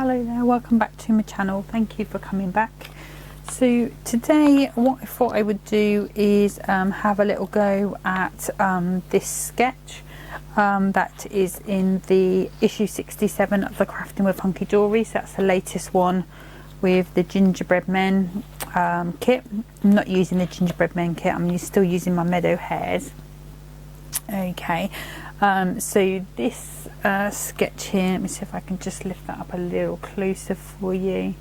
Hello there, welcome back to my channel. Thank you for coming back. So today what I thought I would do is have a little go at this sketch that is in the issue 67 of the Crafting with Hunkydory. So that's the latest one with the gingerbread men kit. I'm not using the gingerbread men kit, I'm still using my meadow hares. Okay, so this sketch here, let me see if I can just lift that up a little closer for you.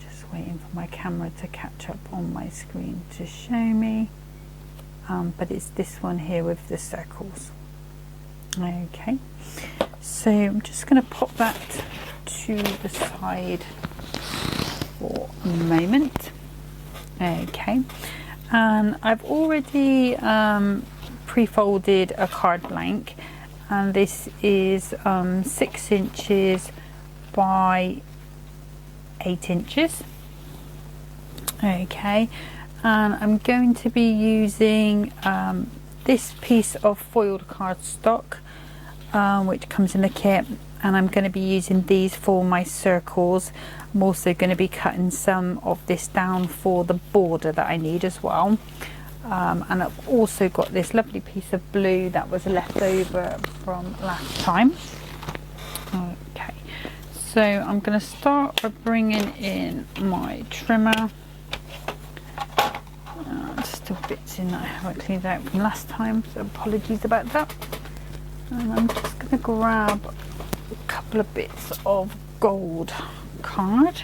Just waiting for my camera to catch up on my screen to show me. But it's this one here with the circles. Okay, so I'm just going to pop that to the side for a moment. Okay, and I've already pre-folded a card blank, and this is 6 inches by 8 inches. Okay, and I'm going to be using this piece of foiled cardstock which comes in the kit, and I'm going to be using these for my circles. I'm also going to be cutting some of this down for the border that I need as well. And I've also got this lovely piece of blue that was left over from last time. Okay, so I'm going to start by bringing in my trimmer. Still bits in that I haven't cleaned out from last time, so apologies about that. And I'm just going to grab a couple of bits of gold card,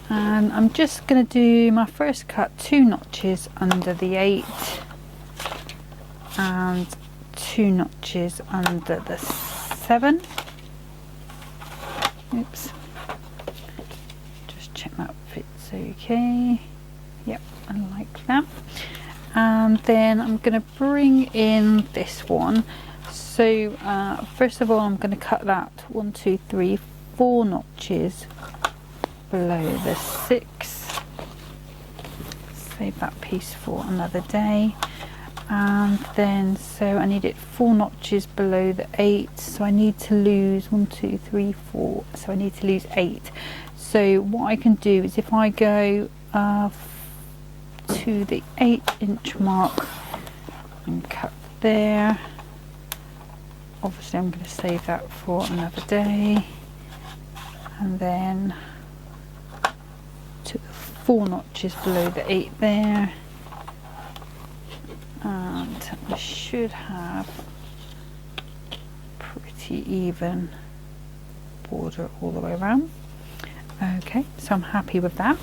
and I'm just going to do my first cut 2 notches under the 8 and 2 notches under the 7. Oops, just check that fits okay. Yep, I like that. And then I'm going to bring in this one. So first of all, I'm going to cut that 1, 2, 3, 4 notches below the 6. Save that piece for another day. And then so I need it 4 notches below the 8, so I need to lose 1, 2, 3, 4, so I need to lose 8. So what I can do is if I go to the 8-inch mark and cut there, obviously I'm going to save that for another day, and then to the 4 notches below the 8 there, and I should have pretty even border all the way around. Okay, so I'm happy with that.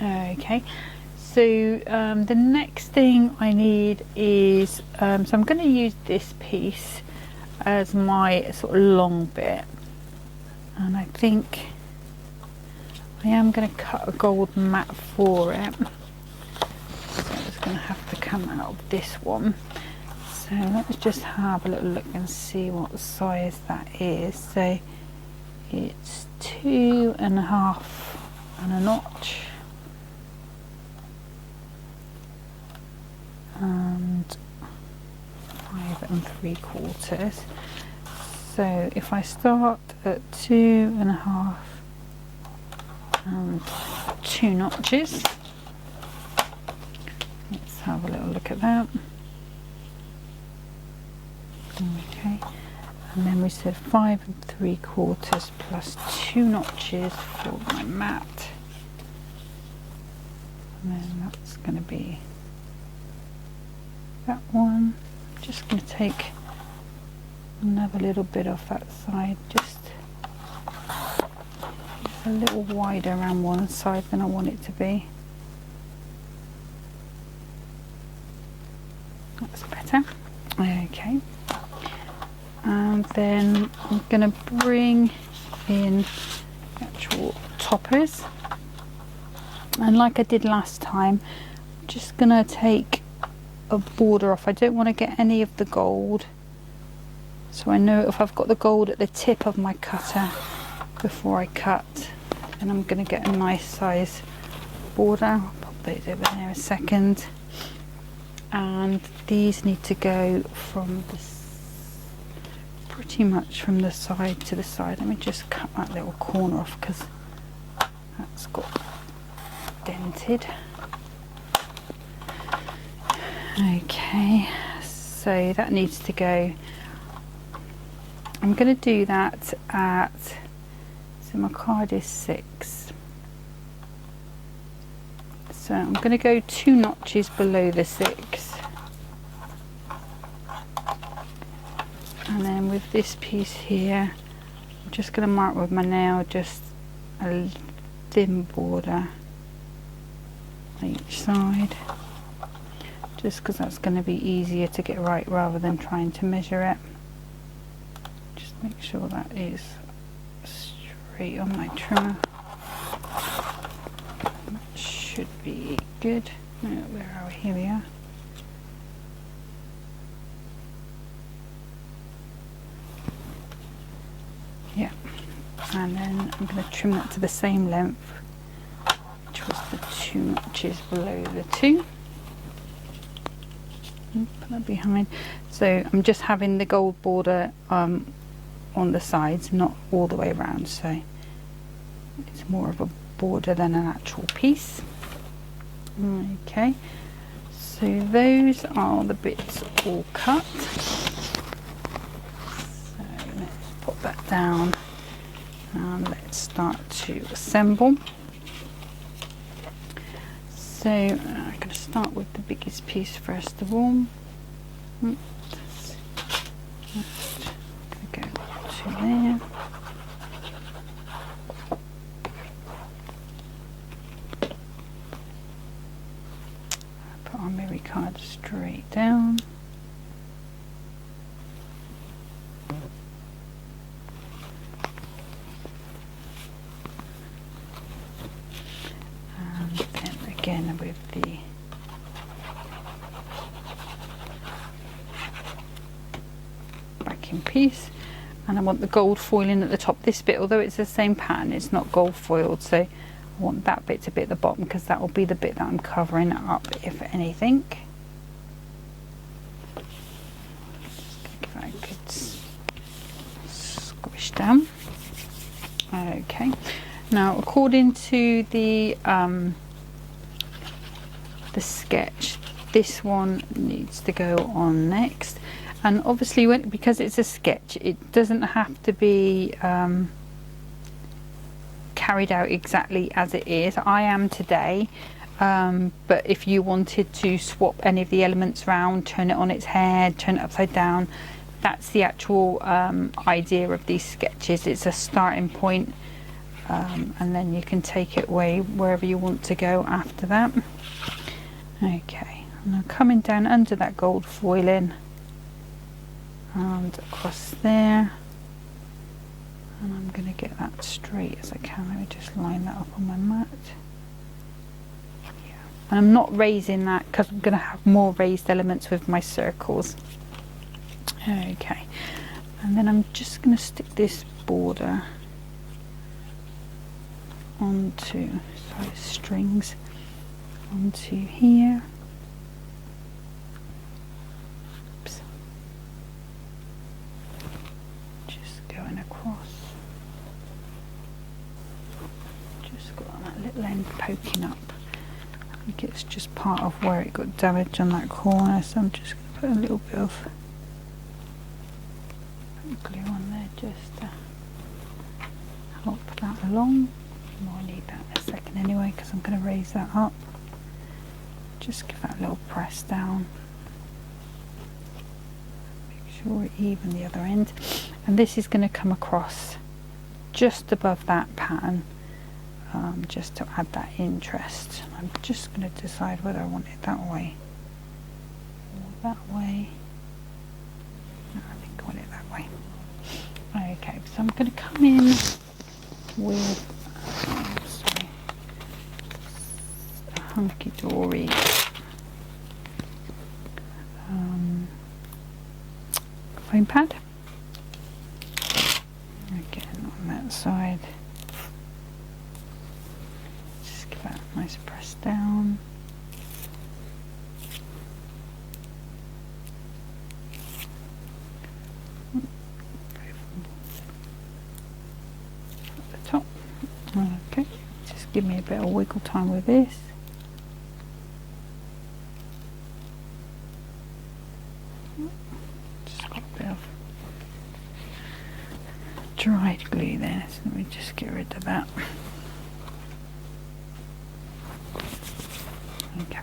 Okay, so the next thing I need is so I'm going to use this piece as my sort of long bit, and I think I am going to cut a gold mat for it, so it's going to have to come out of this one. So let's just have a little look and see what size that is. So it's 2.5 and a notch, and 5 3/4. So if I start at 2.5 and 2 notches, let's have a little look at that. Okay, and then we said 5 3/4 plus 2 notches for my mat, and then that's going to be that one. I'm just going to take another little bit off that side, just a little wider around one side than I want it to be. That's better. Okay, and then I'm going to bring in the actual toppers, and like I did last time, I'm just going to take a border off. I don't want to get any of the gold, so I know if I've got the gold at the tip of my cutter before I cut, then I'm going to get a nice size border. I'll pop those over there a second. and these need to go from pretty much from the side to the side. Let me just cut that little corner off because that's got dented. Okay, so that needs to go. I'm going to do that at, so my card is 6. So I'm going to go 2 notches below the 6. And then with this piece here, I'm just going to mark with my nail just a thin border on each side. Just because that's going to be easier to get right rather than trying to measure it. Just make sure that is straight on my trimmer. That should be good. Oh, where are we? Here we are. Yeah, and then I'm going to trim that to the same length, which was the 2 notches below the 2. Put that behind. So I'm just having the gold border on the sides, not all the way around, so it's more of a border than an actual piece. Okay, so those are the bits all cut. So let's put that down and let's start to assemble. So I'm going to start with the biggest piece first of all. Just go to there. Put our memory card straight down. And then again with the backing piece, and I want the gold foiling at the top. This bit, although it's the same pattern, it's not gold foiled, so I want that bit to be at the bottom because that will be the bit that I'm covering up, if anything. Just give that a good squish down. Okay, now according to the sketch, this one needs to go on next. And obviously, because it's a sketch, it doesn't have to be carried out exactly as it is. I am today, but if you wanted to swap any of the elements around, turn it on its head, turn it upside down, that's the actual idea of these sketches. It's a starting point, and then you can take it away wherever you want to go after that. Okay, and I'm coming down under that gold foiling and across there, and I'm going to get that straight as I can. Let me just line that up on my mat. Yeah. And I'm not raising that because I'm going to have more raised elements with my circles. Okay, and then I'm just going to stick this border onto, sorry, strings onto here. Going across, just got that little end poking up. I think it's just part of where it got damaged on that corner, so I'm just going to put a little bit of glue on there just to help that along. I need that in a second anyway because I'm going to raise that up. Just give that a little press down. Sure, even the other end, and this is going to come across just above that pattern, just to add that interest. I'm just going to decide whether I want it that way or that way. No, I think I want it that way. Okay, so I'm going to come in with a Hunkydory foam pad. Again on that side. Just give that a nice press down. give me a bit of wiggle time with this. Just got a bit of dried glue there, so let me just get rid of that. Okay.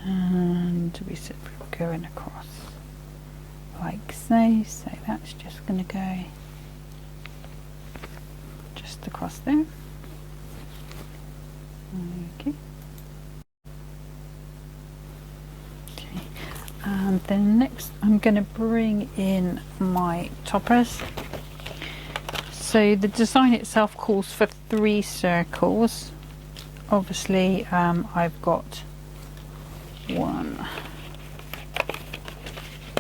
And we said we're going across like so, so that's just going to go just across there. Okay. Okay. And then next I'm going to bring in my toppers. So the design itself calls for 3 circles. Obviously I've got 1,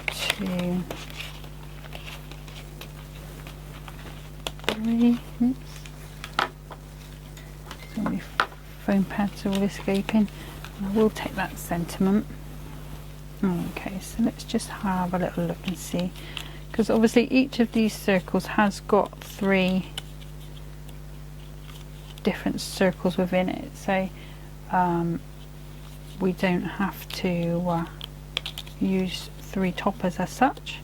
2, 3. Oops. So my foam pads are all escaping. I will take that sentiment. Okay, so let's just have a little look and see, because obviously each of these circles has got 3 different circles within it, so we don't have to use 3 toppers as such.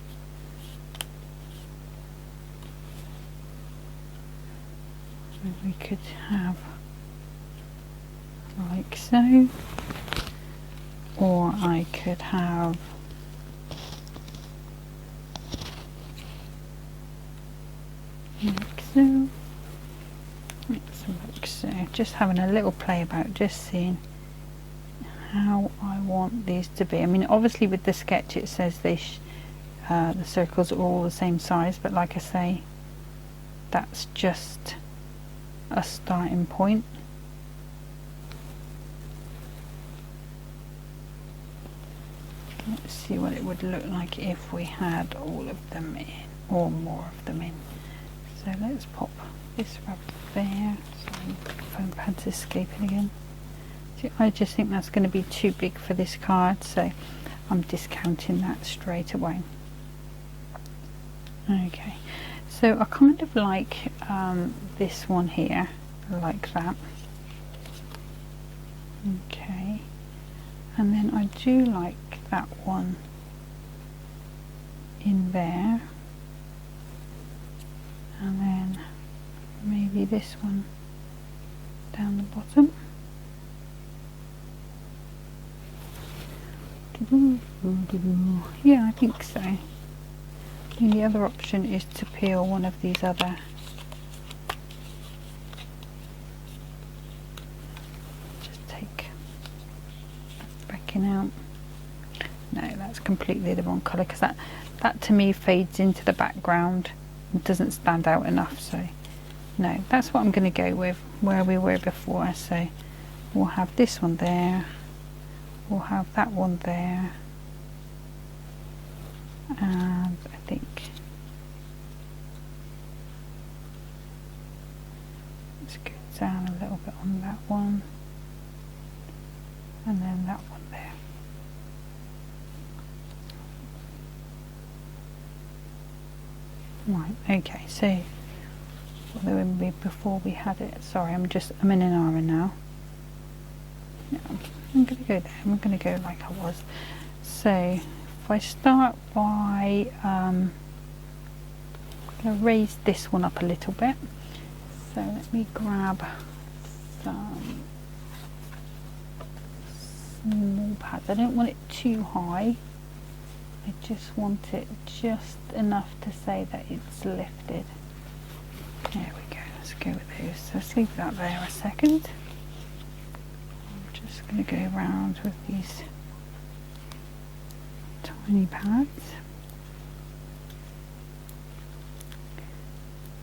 So we could have like so, or I could have like so. Like so. Just having a little play about, just seeing how I want these to be. I mean, obviously with the sketch it says they the circles are all the same size, but like I say, that's just a starting point. Let's see what it would look like if we had all of them in, or more of them in. So let's pop this rubber there. Sorry, foam pad's escaping again. See, I just think that's going to be too big for this card, so I'm discounting that straight away. Okay, so I kind of like this one here, like that. Okay, and then I do like that one in there, and then maybe this one down the bottom. Yeah, I think so. And the other option is to peel one of these other just take backing out. No, that's completely the wrong colour, because that to me fades into the background and doesn't stand out enough. So no, that's what I'm going to go with, where we were before. So we'll have this one there, we'll have that one there, and I think let's go down a little bit on that one, and then that one there. Right, okay, so before we had it, sorry, I'm in an hour now. Yeah, I'm going to go there, I'm going to go like I was. So if I start by I'm going to raise this one up a little bit. So let me grab some small pads. I don't want it too high, I just want it just enough to say that it's lifted. There we go, let's go with those. So let's leave that there a second. I'm just going to go around with these tiny pads.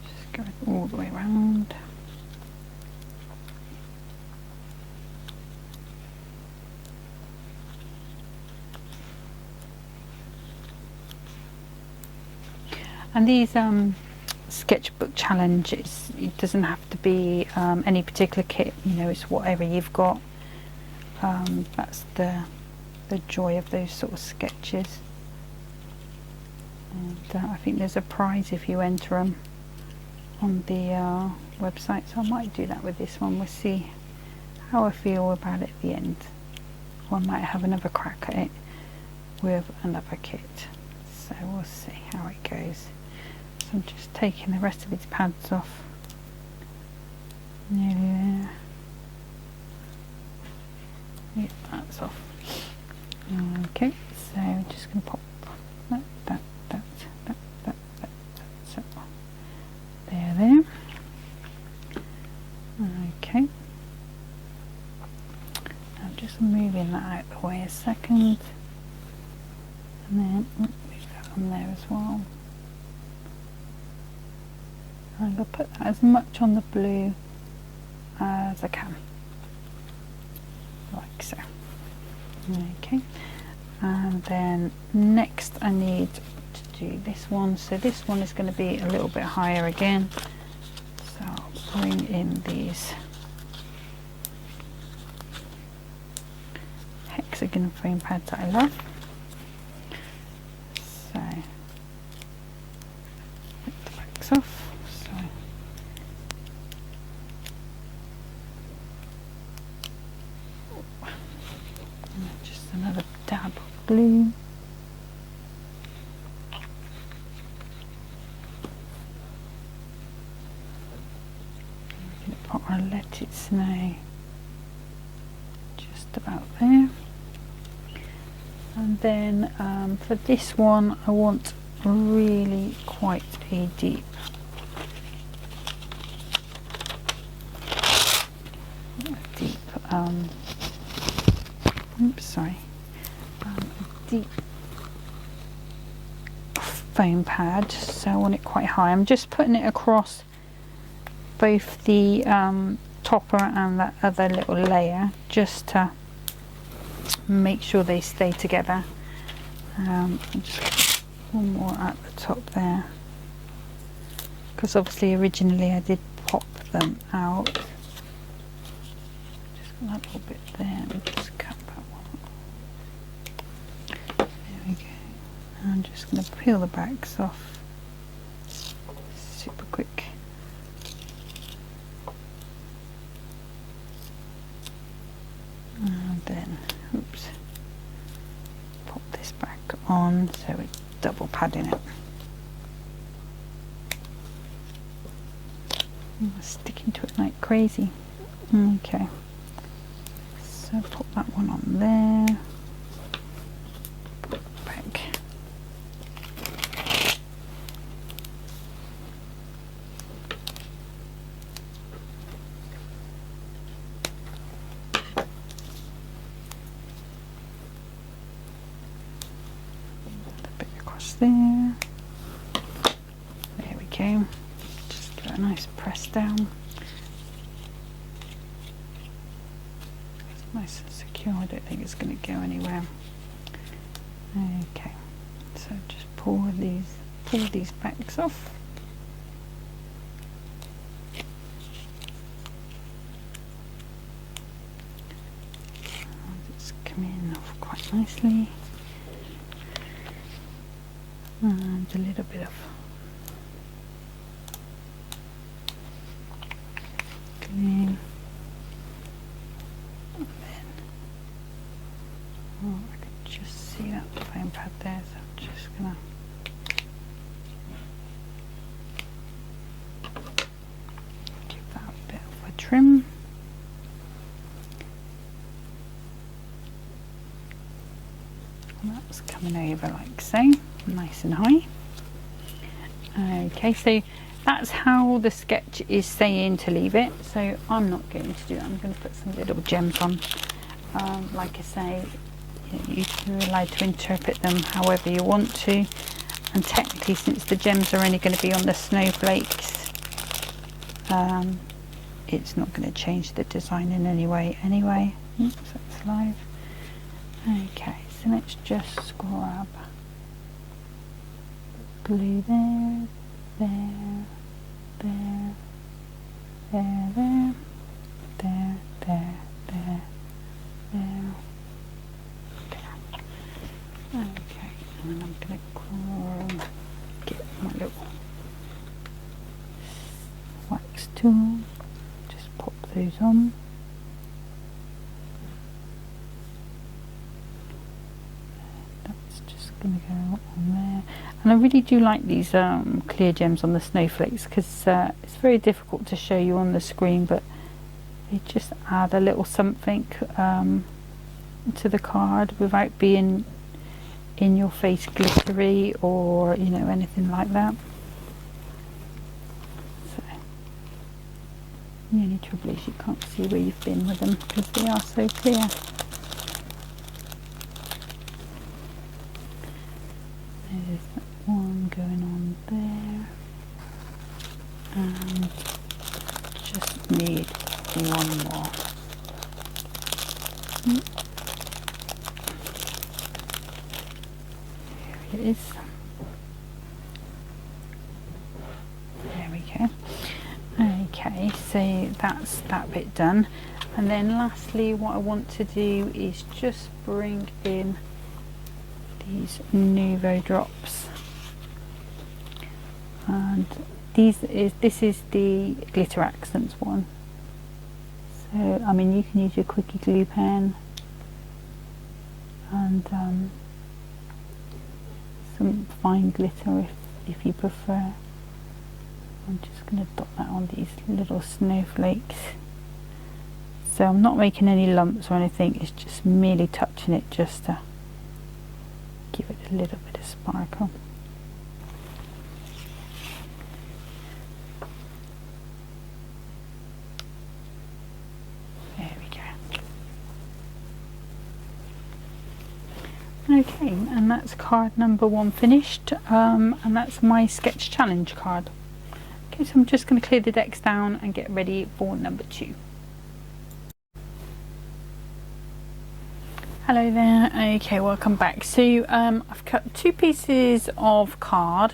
Just go all the way around. And these sketchbook challenges, it doesn't have to be any particular kit, you know, it's whatever you've got. That's the joy of those sort of sketches. And I think there's a prize if you enter them on the website, so I might do that with this one. We'll see how I feel about it at the end. Or I might have another crack at it with another kit, so we'll see how it goes. So I'm just taking the rest of its pads off. Nearly there. Yep, that's off. Okay, so I'm just going to pop that, so there. Okay. I'm just moving that out of the way a second, and then move that on there as well. I'm going to put that as much on the blue as I can, like so. Okay, and then next I need to do this one. So this one is going to be a little bit higher again, so I'll bring in these hexagon foam pads that I love. So take the backs off. So just another dab of glue. I'll let it snow just about there. And then for this one I want really quite a deep deep foam pad, so I want it quite high. I'm just putting it across both the topper and that other little layer just to make sure they stay together. Just one more at the top there, because obviously originally I did pop them out. Just got that little bit there, and just cut that one. There we go. I'm just going to peel the backs off super quick. And then, oops, pop this back on so it's double padding it. I'm sticking to it like crazy. Okay, so pop that one on there. Put it back. There we go. Just give it a nice press down. It's nice and secure. I don't think it's going to go anywhere. Okay, so just pull these backs off. It's coming off quite nicely. And a little bit of glue, and then I could just see that foam pad there, so I'm just gonna give that a bit of a trim. And that's coming over like so. Nice and high. Okay, so that's how the sketch is saying to leave it, so I'm not going to do that. I'm going to put some little gems on. Like I say, you're allowed to interpret them however you want to, and technically since the gems are only going to be on the snowflakes, it's not going to change the design in any way anyway. Oops, that's live. Okay, so let's just scrub glue there, there, there, there, there, there, there, there, there. Okay, and then I'm going to get my little wax tool. those on. That's just going to go on there. And I really do like these clear gems on the snowflakes, because it's very difficult to show you on the screen, but they just add a little something to the card without being in your face glittery or, you know, anything like that. So the only trouble is you can't see where you've been with them because they are so clear. There's that one going on there, and just need one more. Here it is. There we go. Okay, so that's that bit done, and then lastly what I want to do is just bring in these Nuvo drops, and this is the glitter accents one. So I mean, you can use your quickie glue pen and some fine glitter if you prefer. I'm just going to dot that on these little snowflakes. So I'm not making any lumps or anything, it's just merely touching it just to give it a little bit of sparkle. There we go. Okay, and that's card number 1 finished, and that's my sketch challenge card. Okay, so I'm just going to clear the decks down and get ready for number 2. Hello there. Okay, welcome back. So I've cut 2 pieces of card.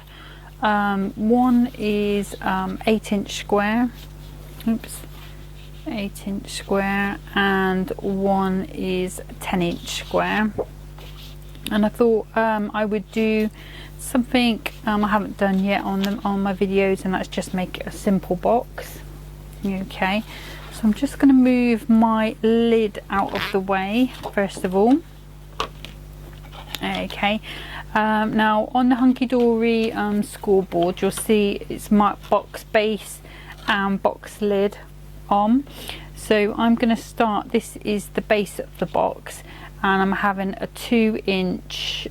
One is 8-inch square. Oops. 8-inch square, and one is 10-inch square. And I thought I would do something I haven't done yet on my videos, and that's just make a simple box. Okay, so I'm just going to move my lid out of the way first of all. Okay, now on the Hunkydory scoreboard you'll see it's marked box base and box lid on. So I'm going to start, this is the base of the box, and I'm having a 2-inch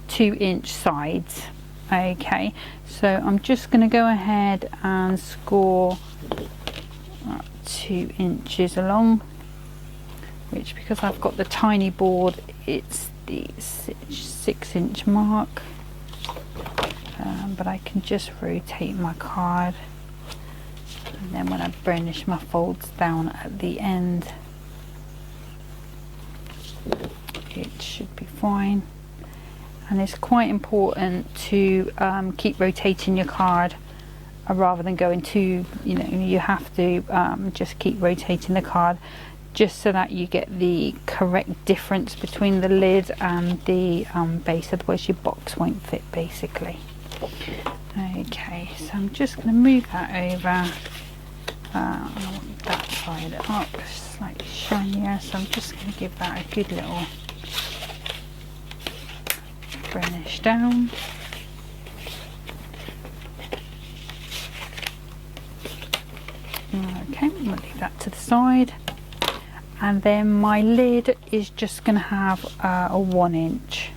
2-inch sides. Okay, so I'm just going to go ahead and score 2 inches along, which, because I've got the tiny board, it's the 6-inch mark, but I can just rotate my card, and then when I burnish my folds down at the end, it should be fine. And it's quite important to keep rotating your card rather than going too, you know, you have to just keep rotating the card just so that you get the correct difference between the lid and the base, otherwise your box won't fit basically. Okay, so I'm just going to move that over. I want that side up slightly shinier, so I'm just going to give that a good little burnish down. Okay, I'm going to leave that to the side, and then my lid is just going to have a 1-inch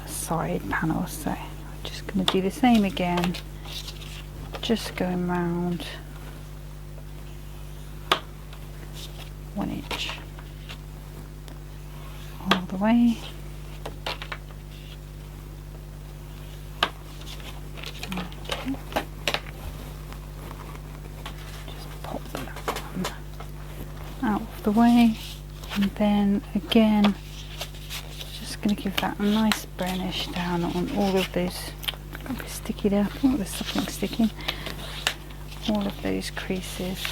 side panel, so I'm just going to do the same again, just going round 1 inch all the way. Okay. Just pop that one out of the way, and then again just going to give that a nice burnish down on all of those. Got a bit sticky there. Oh, there's something sticking. All of those creases.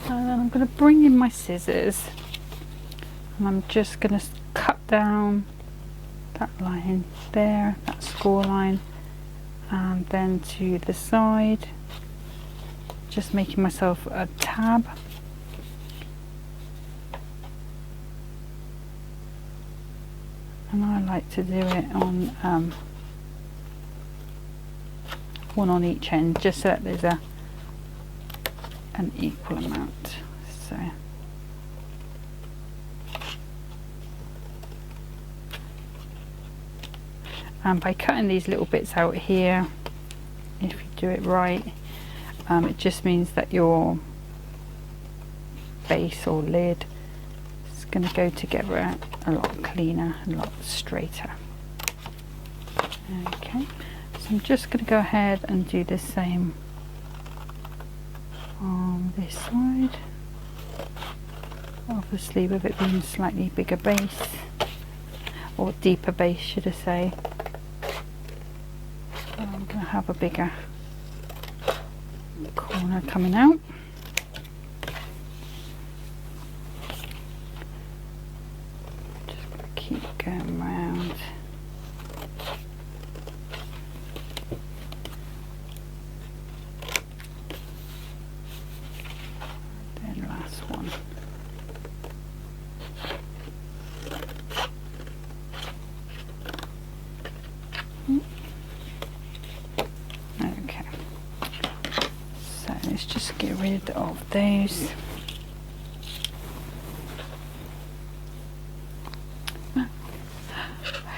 And then I'm going to bring in my scissors, and I'm just going to cut down that line there, that score line, and then to the side, just making myself a tab. And I like to do it on one on each end, just so that there's an equal amount. So and by cutting these little bits out here, if you do it right, it just means that your base or lid is going to go together a lot cleaner, a lot straighter. Okay, so I'm just going to go ahead and do the same on this side, obviously with it being slightly bigger base, or deeper base should I say. So I'm going to have a bigger corner coming out. Just going to keep going round. Then last one. Okay, so let's just get rid of those.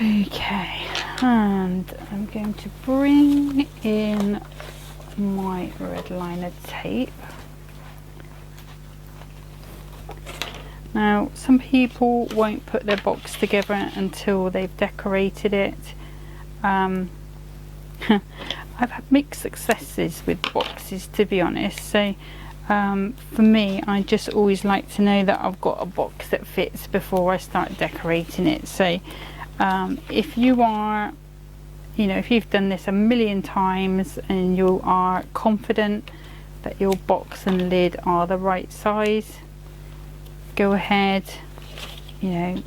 Okay, and I'm going to bring in my red liner tape. Now, some people won't put their box together until they've decorated it. I've had mixed successes with boxes, to be honest. So for me, I just always like to know that I've got a box that fits before I start decorating it. So if you are, you know, if you've done this a million times and you are confident that your box and lid are the right size, go ahead, you know,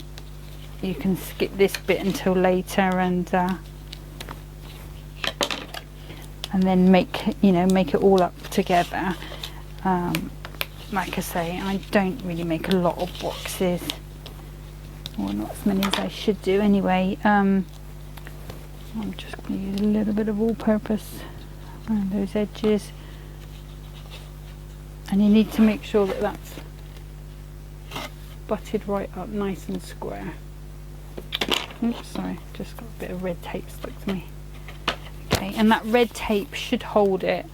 you can skip this bit until later and then make it all up together. Like I say, I don't really make a lot of boxes, or not as many as I should do anyway. I'm just going to use a little bit of all-purpose around those edges, and you need to make sure that that's butted right up nice and square. Oops, sorry, just got a bit of red tape stuck to me. Okay, and that red tape should hold it,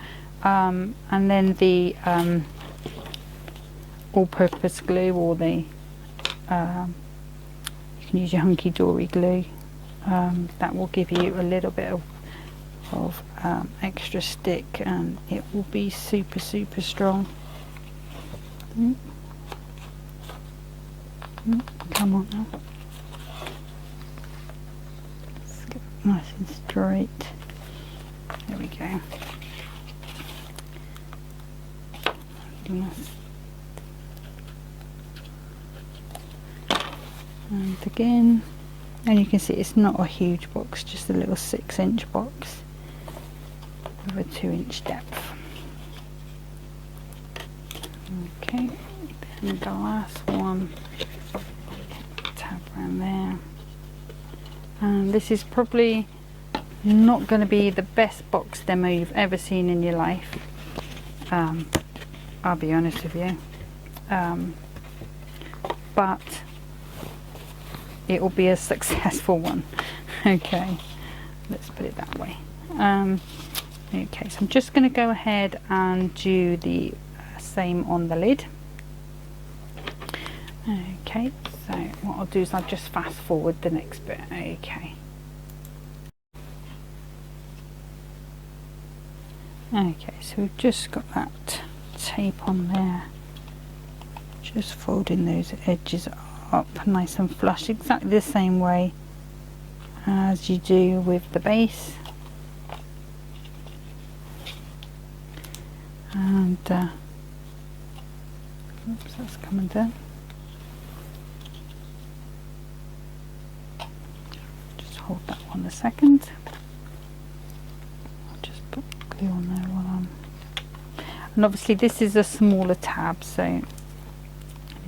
and then the all-purpose glue, or the you can use your Hunkydory glue, that will give you a little bit of extra stick, and it will be super strong. Come on now, let's get it nice and straight. There we go. And again, and you can see it's not a huge box, just a little 6-inch box with a 2-inch depth. Okay, then the last one, tab around there. And this is probably not going to be the best box demo you've ever seen in your life, I'll be honest with you, but it will be a successful one. Okay, let's put it that way. Okay, so I'm just going to go ahead and do the same on the lid. Okay, so what I'll do is I'll just fast forward the next bit. Okay. Okay, so we've just got that tape on there, just folding those edges up nice and flush, exactly the same way as you do with the base. And oops, that's coming down. Just hold that one a second. I'll just put glue on there while I'm... And obviously this is a smaller tab, so I need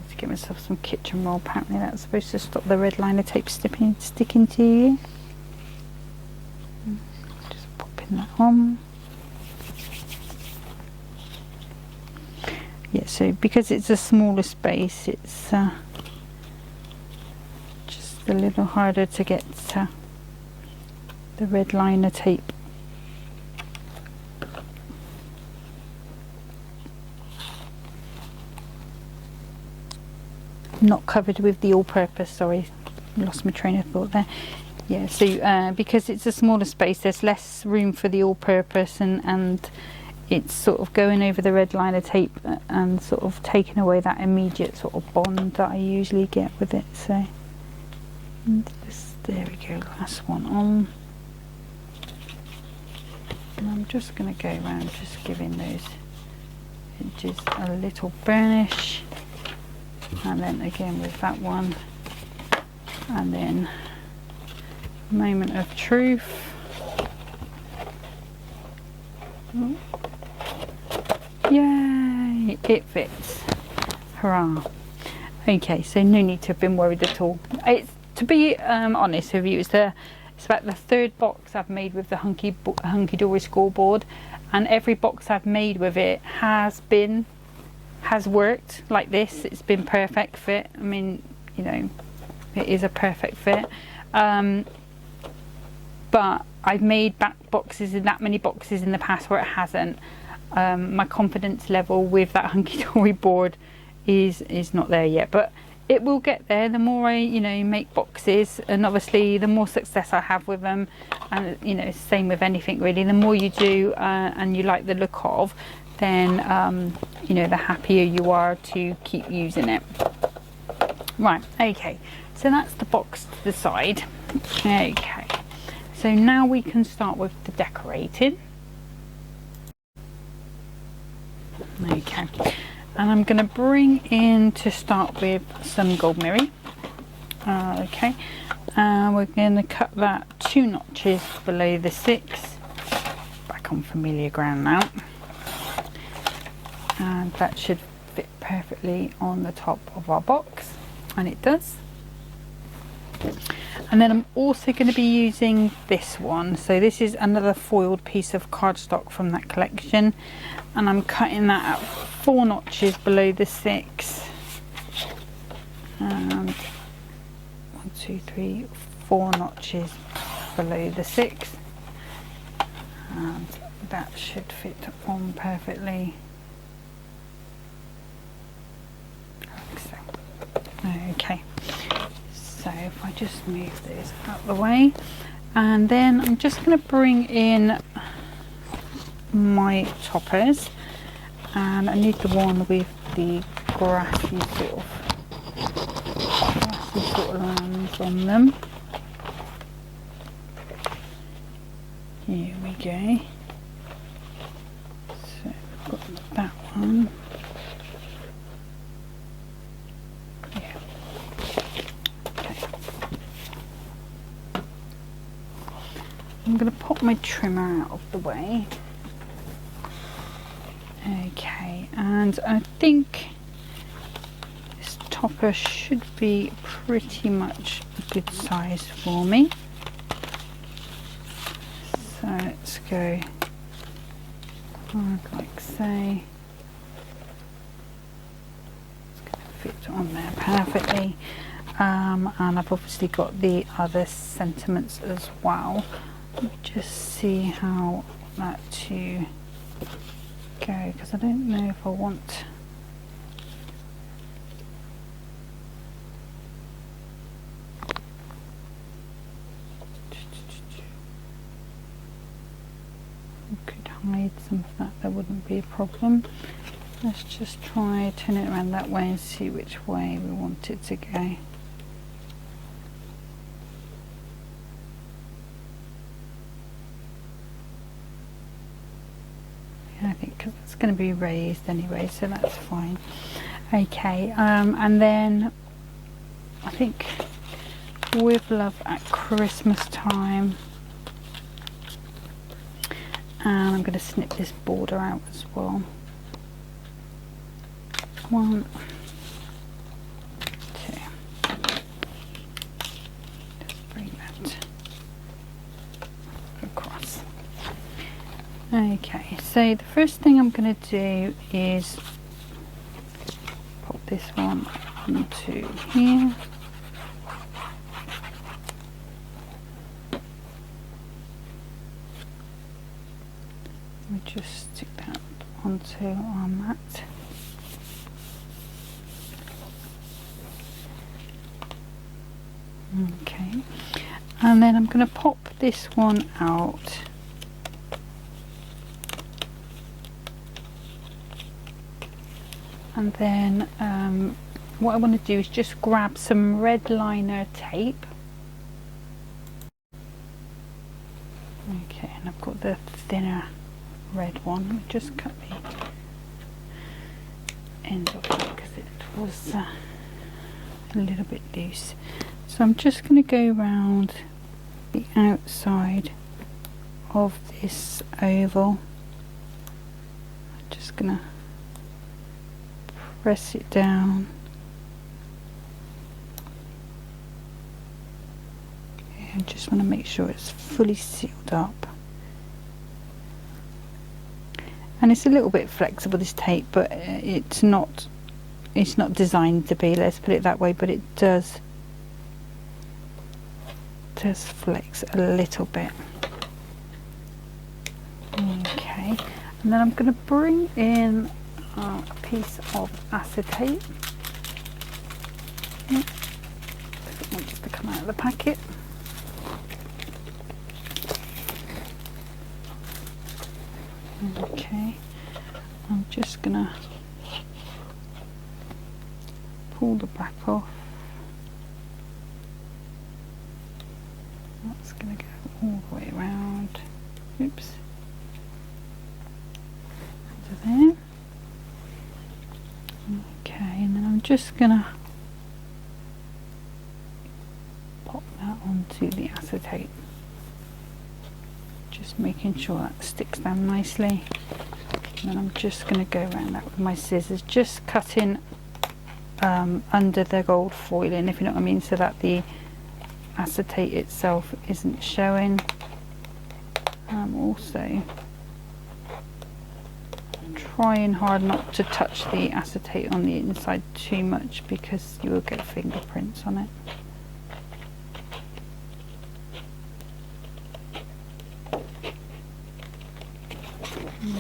to get myself some kitchen roll. Apparently that's supposed to stop the red liner tape sticking to you. Just popping that on. Yeah, so because it's a smaller space, it's just a little harder to get the red liner tape. Not covered with the all-purpose, sorry, lost my train of thought there. Yeah, so because it's a smaller space, there's less room for the all-purpose, and it's sort of going over the red liner tape and sort of taking away that immediate sort of bond that I usually get with it. So there we go, last one on. And I'm just going to go around just giving those edges a little burnish, and then again with that one, and then moment of truth. Oh. Yay, it fits. Hurrah. Okay, so no need to have been worried at all. It's, to be honest with you, it's about the third box I've made with the Hunkydory scoreboard, and every box I've made with it has worked like this. It's been perfect fit. I mean, you know, it is a perfect fit. But I've made back boxes in that many boxes in the past where it hasn't. My confidence level with that Hunkydory board is not there yet, but it will get there. The more I, you know, make boxes, and obviously the more success I have with them, and you know, same with anything really, the more you do and you like the look of, then you know, the happier you are to keep using it. Right, okay, so that's the box to the side. Okay, so now we can start with the decorating. Okay, and I'm going to bring in, to start with, some gold mirror. Okay, we're going to cut that 2 notches below the 6, back on familiar ground now, and that should fit perfectly on the top of our box, and it does. And then I'm also going to be using this one. So this is another foiled piece of cardstock from that collection, and I'm cutting that at 4 notches below the 6. And 1, 2, 3, 4 notches below the 6, and that should fit on perfectly. Like so. Okay. So if I just move those out of the way, and then I'm just going to bring in my toppers, and I need the one with the grassy sort of lines on them. Here we go. So I've got that one. I'm going to pop my trimmer out of the way. Okay, and I think this topper should be pretty much a good size for me. So let's go like so. It's going to fit on there perfectly. And I've obviously got the other sentiments as well. Just see how that to go, because I don't know if I want could hide some of that, there wouldn't be a problem. Let's just try turn it around that way and see which way we want it to go. I think because it's going to be raised anyway, so that's fine. Okay, and then I think with love at Christmas time. And I'm going to snip this border out as well. 1, 2. Just bring that across. Okay, so the first thing I'm going to do is pop this one onto here. We just stick that onto our mat. Okay, and then I'm going to pop this one out. And then what I want to do is just grab some red liner tape. Okay, and I've got the thinner red one. Let me just cut the end of it because it was a little bit loose. So I'm just going to go around the outside of this oval. I'm just going to press it down. I just want to make sure it's fully sealed up. And it's a little bit flexible, this tape, but it's not designed to be, let's put it that way, but it does flex a little bit. Okay, and then I'm going to bring in a piece of acetate. Doesn't want just to come out of the packet. Okay, I'm just going to pull the back off. That's going to go all the way around. Oops. Under there. Okay, and then I'm just going to pop that onto the acetate. Just making sure that sticks down nicely. And then I'm just going to go around that with my scissors, just cutting under the gold foiling, if you know what I mean, so that the acetate itself isn't showing. I'm also trying hard not to touch the acetate on the inside too much because you will get fingerprints on it.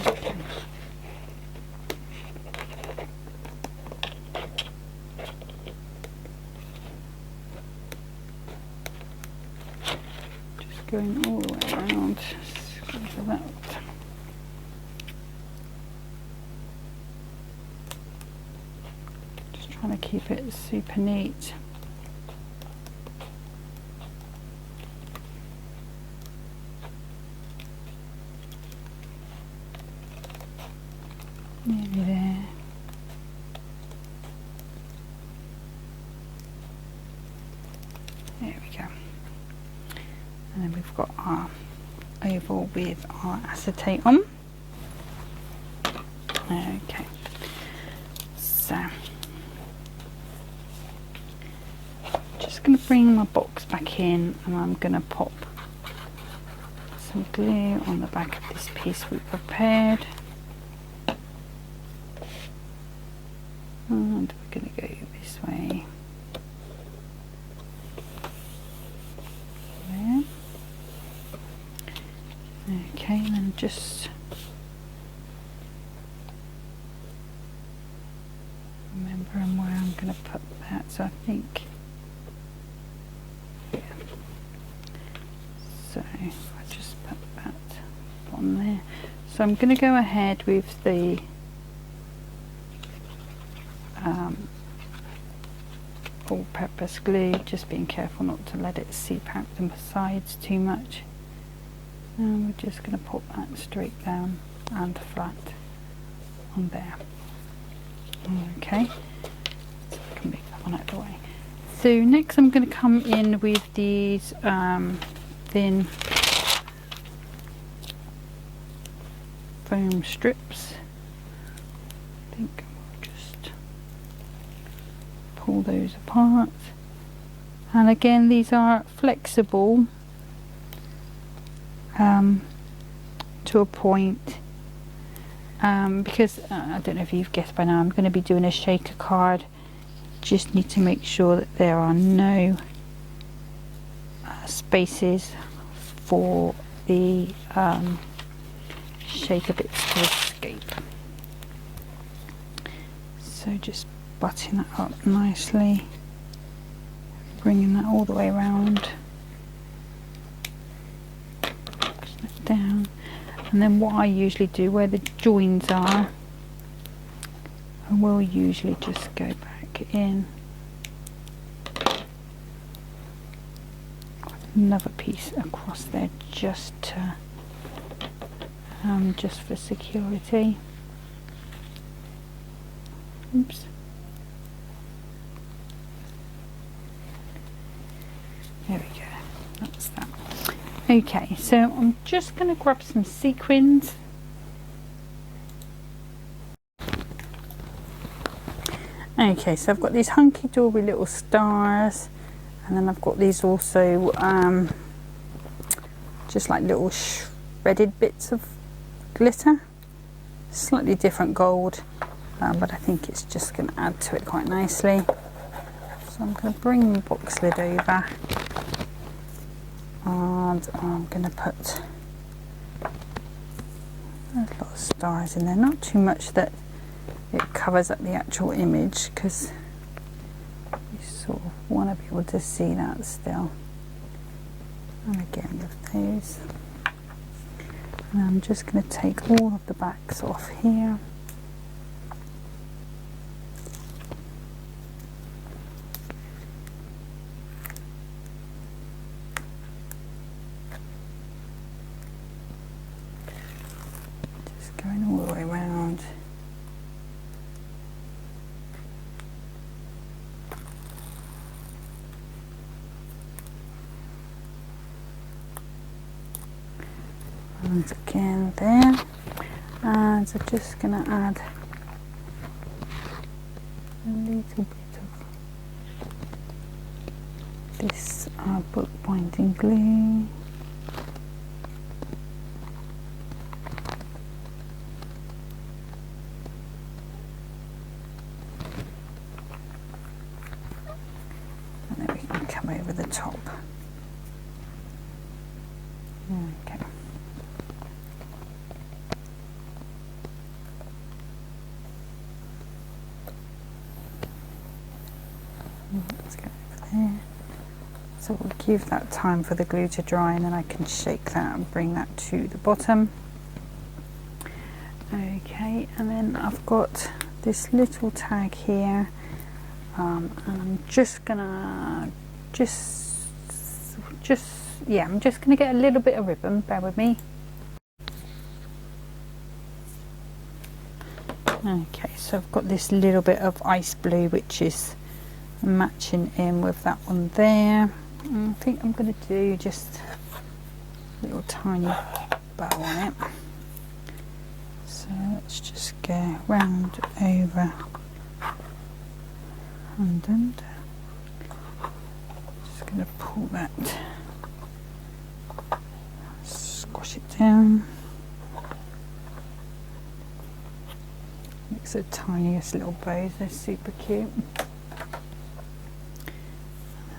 Okay. Just going all the way around. Squeeze that. Just trying to keep it super neat. Nearly there. There we go. And then we've got our oval with our acetate on. Okay. So, just going to bring my box back in and I'm going to pop some glue on the back of this piece we prepared. And we're going to go this way. There. Okay, and then just remembering where I'm going to put that. So I think, yeah. So if I just put that on there. So I'm going to go ahead with the all-purpose glue, just being careful not to let it seep out the sides too much. And we're just going to put that straight down and flat on there. Okay, so I can move that one out of the way. So next I'm going to come in with these thin foam strips. I think I'll just pull those apart. And again, these are flexible to a point, because I don't know if you've guessed by now, I'm going to be doing a shaker card. Just need to make sure that there are no spaces for the shaker bits to escape. So just button that up nicely, bringing that all the way around, pushing it down, and then what I usually do where the joins are, I will usually just go back in another piece across there just to just for security. Oops. There we go, that's that. Okay, so I'm just going to grab some sequins. Okay, so I've got these hunky-dory little stars, and then I've got these also just like little shredded bits of glitter, slightly different gold, but I think it's just going to add to it quite nicely. So I'm going to bring the box lid over, and I'm going to put a lot of stars in there, not too much that it covers up the actual image, because you sort of want to be able to see that still. And again with those, and I'm just going to take all of the backs off here. Just going all the way around. And again there, and I'm just going to add a little bit of this book binding glue. And then we can come over the top. Okay. Let's go over there. So we'll give that time for the glue to dry, and then I can shake that and bring that to the bottom. Okay, and then I've got this little tag here, and I'm just gonna I'm just gonna get a little bit of ribbon, bear with me. Okay, so I've got this little bit of ice blue which is matching in with that one there. I think I'm going to do just a little tiny bow on it. So let's just go round, over and under. Just going to pull that, squash it down. Makes the tiniest little bows, they're super cute.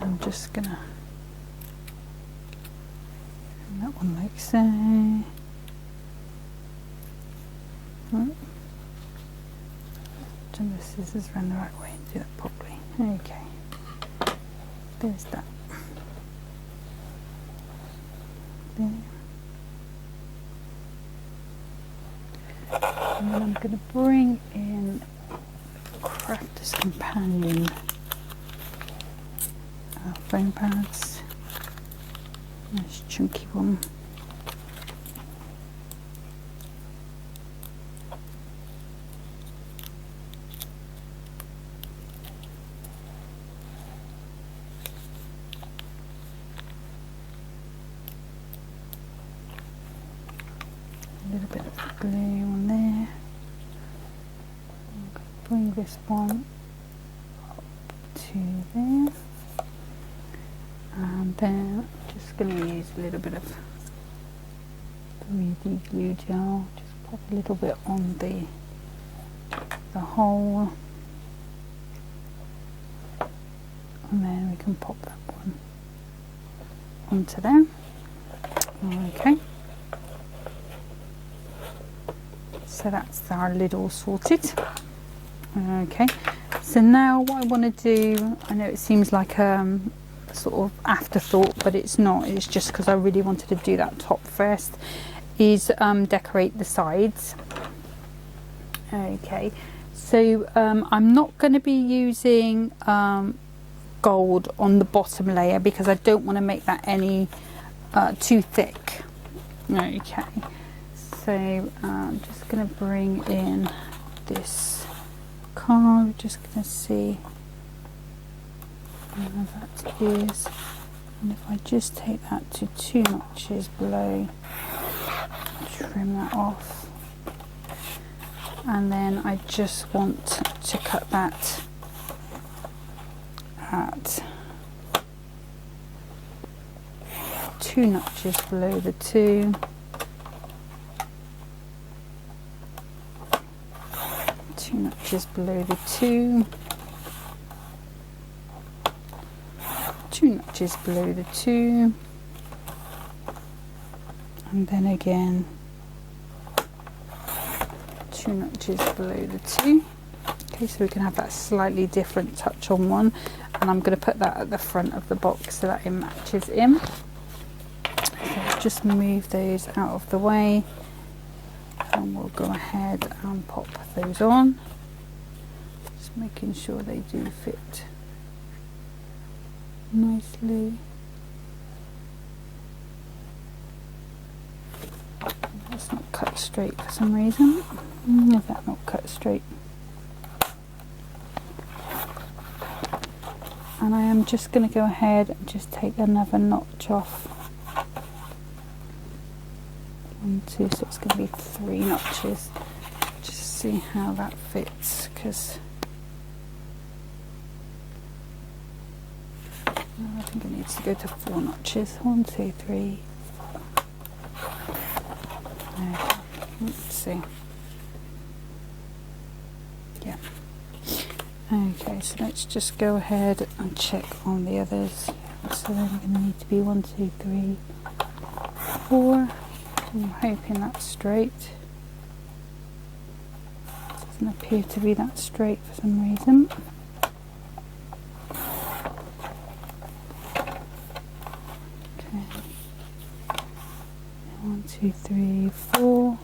I'm just gonna, and that one like so. Oh. Turn the scissors around the right way and do that properly. Okay, there's that. There. And then I'm going to bring in Crafter's Companion foam pads. Nice chunky one. glue on there. I'm going to bring this one up to there, and then I'm just going to use a little bit of 3D glue gel, just pop a little bit on the hole, and then we can pop that one onto there. Okay, so that's our lid all sorted. Okay, so now what I want to do, I know it seems like sort of afterthought, but it's not, it's just because I really wanted to do that top first, is decorate the sides. Okay, so I'm not going to be using gold on the bottom layer because I don't want to make that any too thick. Okay, so I'm just going to bring in this card, just going to see how that is, and if I just take that to 2 notches below, trim that off, and then I just want to cut that at 2 notches below the 2, 2 notches below the 2, 2 notches below the 2, and then again 2 notches below the 2. Okay, so we can have that slightly different touch on one, and I'm going to put that at the front of the box so that it matches in. So just move those out of the way, and we'll go ahead and pop those on, just making sure they do fit nicely. That's not cut straight for some reason. Is that not cut straight? And I am just going to go ahead and just take another notch off. 1, 2, so it's going to be 3 notches. Just see how that fits, because I think it needs to go to 4 notches. 1, 2, 3. Let's see. Yeah. Okay, so let's just go ahead and check on the others. So they're going to need to be 1, 2, 3, 4. I'm hoping that's straight. It doesn't appear to be that straight for some reason. Okay. 1, 2, 3, 4.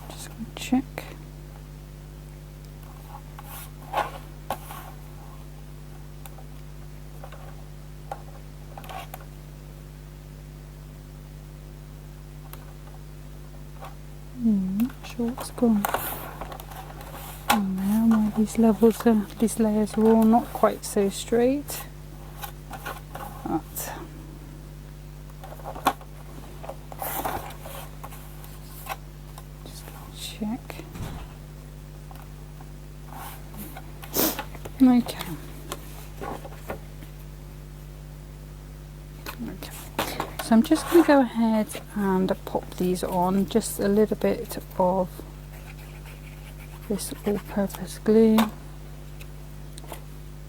Just going to check. Not sure what's gone on there. Why these layers are all not quite so straight. But just check. Okay. So I'm just going to go ahead and pop these on, just a little bit of this all-purpose glue,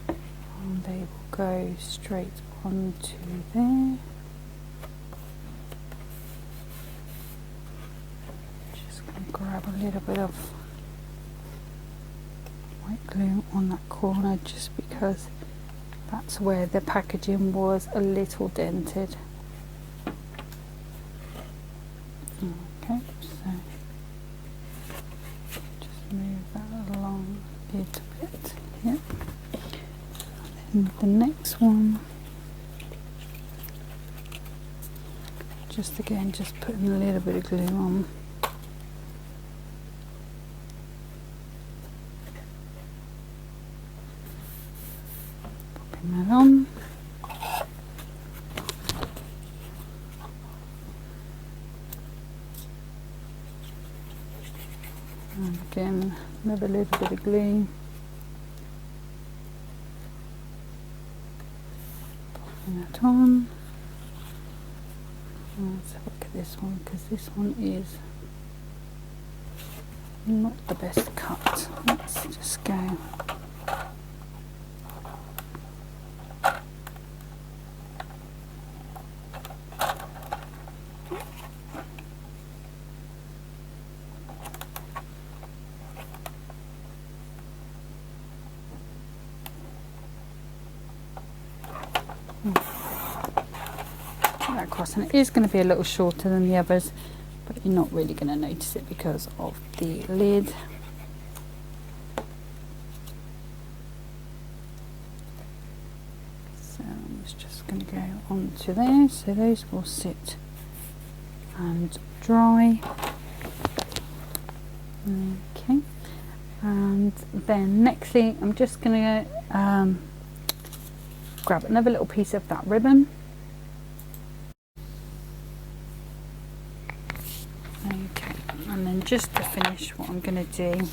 and they will go straight onto there. Just going to grab a little bit of white glue on that corner, just because that's where the packaging was a little dented. Okay, so just move that along a little bit. Yep. And then the next one, just again, just putting a little bit of glue on. Popping that on. And again, another little bit of glue. Popping that on. Let's have a look at this one, because this one is not the best cut. Let's just go. That across, and it is going to be a little shorter than the others, but you're not really going to notice it because of the lid. So it's just going to go onto there, so those will sit and dry. Okay, and then next thing, I'm just going to grab another little piece of that ribbon. Okay, and then just to finish, what I'm going to do,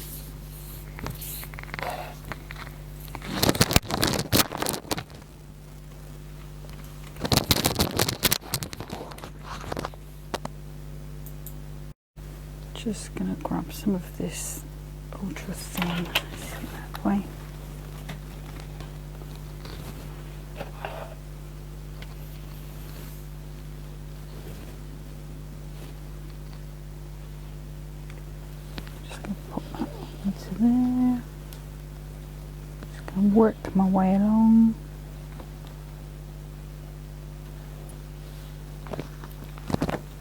just going to grab some of this ultra thin that way. There, just going to work my way along.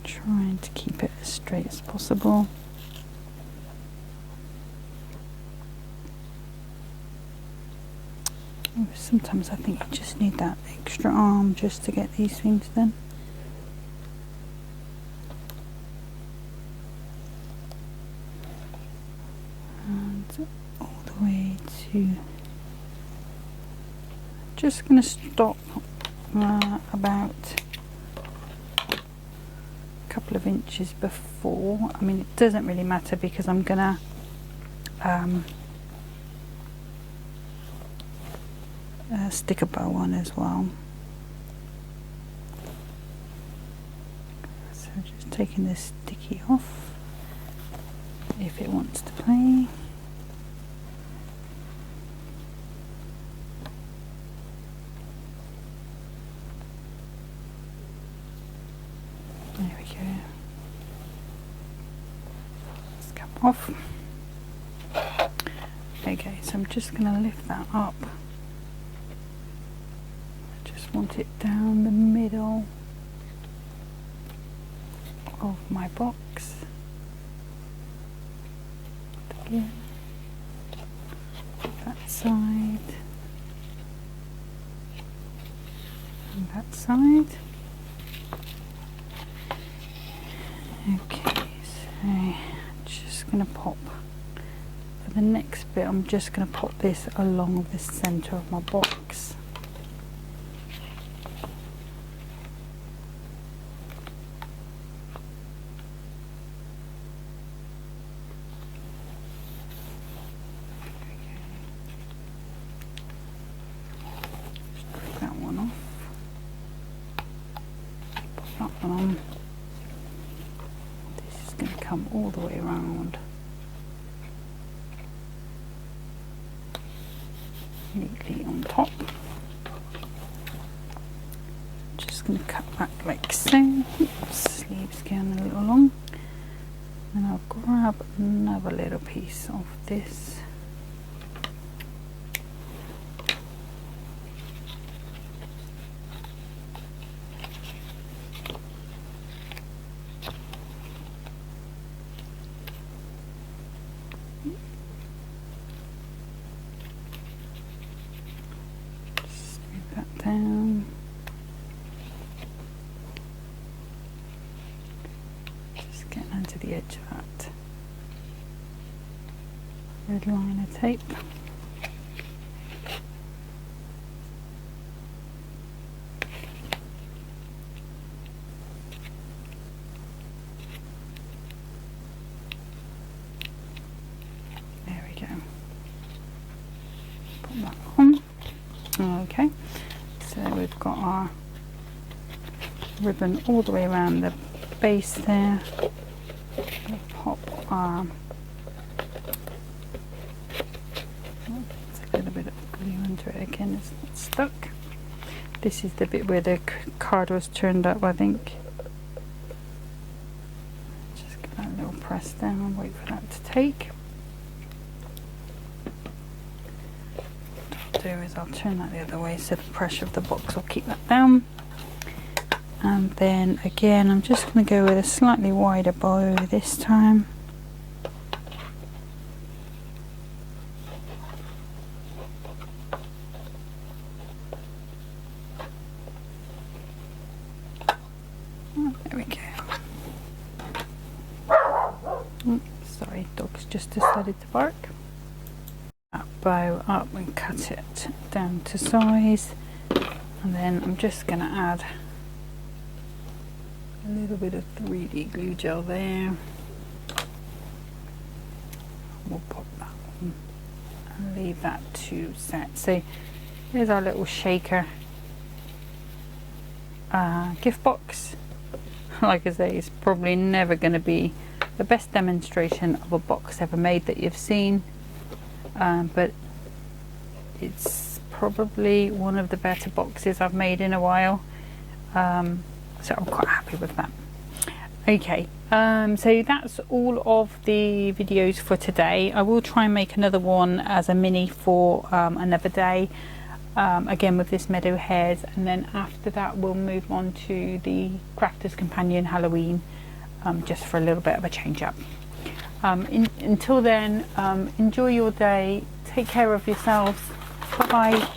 Trying to keep it as straight as possible. Sometimes I think you just need that extra arm just to get these things done. All the way to, just going to stop about a couple of inches before. I mean, it doesn't really matter because I'm going to stick a bow on as well. So just taking this sticky off if it wants to play. There we go. Let's come off. Okay, so I'm just going to lift that up. I just want it down the middle of my box. Again, that side and that side. Okay, so just going to pop, for the next bit I'm just going to pop this along the centre of my box. Just take that one off, pop that one on. Going to come all the way around neatly on top. Just going to cut back like so. Oops, sleeves going a little long. And I'll grab another little piece of this. Down. Just getting onto the edge of that red liner tape. that on. Okay, so we've got our ribbon all the way around the base there. We'll pop our, it's a little bit of glue under it again, it's not stuck. This is the bit where the card was turned up, I think. Just give that a little press down and wait for that to take. What I'll do is I'll turn that the other way so the pressure of the box will keep that down. And then again, I'm just going to go with a slightly wider bow this time. There we go. Oh, sorry, dog's just decided to bark. That bow up and cut it down to size. And then I'm just going to add a little bit of 3D glue gel there. We'll pop that on and leave that to set. So here's our little shaker gift box. Like I say, it's probably never going to be the best demonstration of a box ever made that you've seen, but it's probably one of the better boxes I've made in a while. So I'm quite happy with that. Okay, so that's all of the videos for today. I will try and make another one as a mini for another day, again with this Meadow Hares, and then after that we'll move on to the Crafter's Companion Halloween, just for a little bit of a change up. Until then, enjoy your day, take care of yourselves, bye bye.